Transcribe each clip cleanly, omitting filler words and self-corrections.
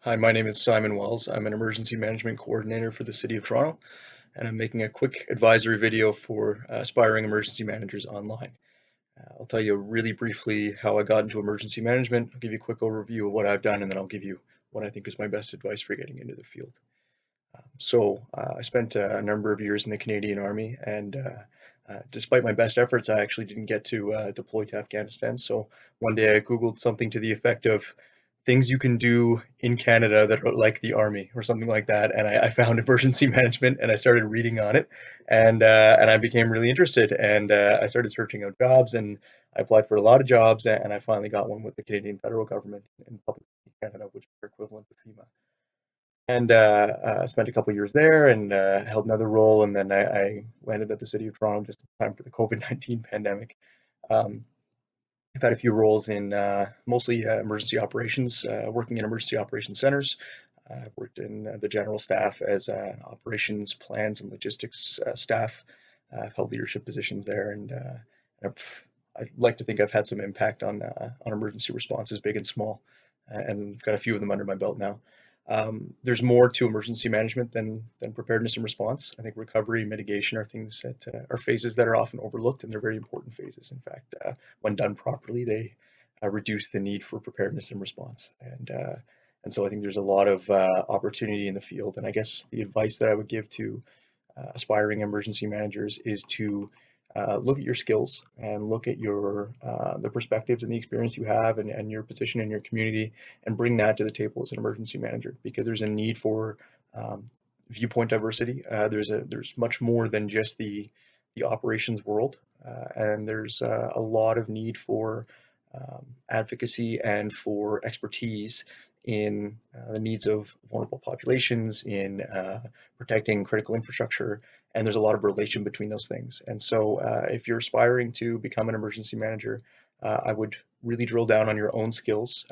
Hi, my name is Simon Wells. I'm an emergency management coordinator for the City of Toronto, and I'm making a quick advisory video for aspiring emergency managers online. I'll tell you really briefly how I got into emergency management. I'll give you a quick overview of what I've done, and then I'll give you what I think is my best advice for getting into the field. I spent a number of years in the Canadian Army, and despite my best efforts, I actually didn't get to deploy to Afghanistan. So one day I Googled something to the effect of things you can do in Canada that are like the Army or something like that, and I found emergency management, and I started reading on it, and I became really interested, and I started searching out jobs, and I applied for a lot of jobs, and I finally got one with the Canadian federal government in Public Safety Canada, which is equivalent to FEMA, and spent a couple years there and held another role, and then I landed at the City of Toronto just in time for the COVID-19 pandemic. Um, I've had a few roles in mostly emergency operations, working in emergency operations centers. I've worked in the general staff as operations, plans, and logistics staff. I've held leadership positions there, and I like to think I've had some impact on emergency responses, big and small, and I've got a few of them under my belt now. There's more to emergency management than preparedness and response. I think recovery and mitigation are things that are phases that are often overlooked, and they're very important phases. In fact, when done properly, they reduce the need for preparedness and response. And so I think there's a lot of opportunity in the field. And I guess the advice that I would give to aspiring emergency managers is to look at your skills and look at your the perspectives and the experience you have and your position in your community, and bring that to the table as an emergency manager, because there's a need for um, viewpoint diversity. There's much more than just the operations world, and there's a lot of need for advocacy and for expertise in the needs of vulnerable populations, in protecting critical infrastructure, and there's a lot of relation between those things. And so, if you're aspiring to become an emergency manager, I would really drill down on your own skills.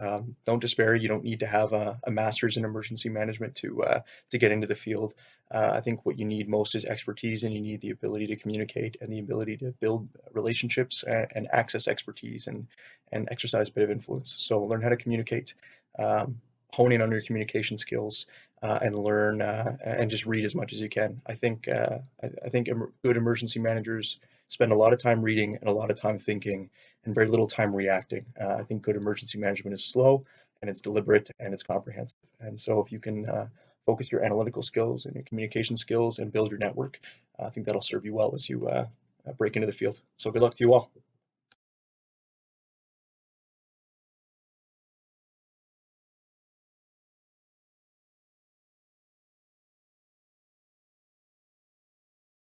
Don't despair. You don't need to have a master's in emergency management to get into the field. I think what you need most is expertise, and you need the ability to communicate and the ability to build relationships and access expertise and exercise a bit of influence. So learn how to communicate, hone in on your communication skills, and learn and just read as much as you can. I think good emergency managers spend a lot of time reading and a lot of time thinking and very little time reacting. I think good emergency management is slow, and it's deliberate, and it's comprehensive. And so if you can focus your analytical skills and your communication skills and build your network, I think that'll serve you well as you break into the field. So good luck to you all.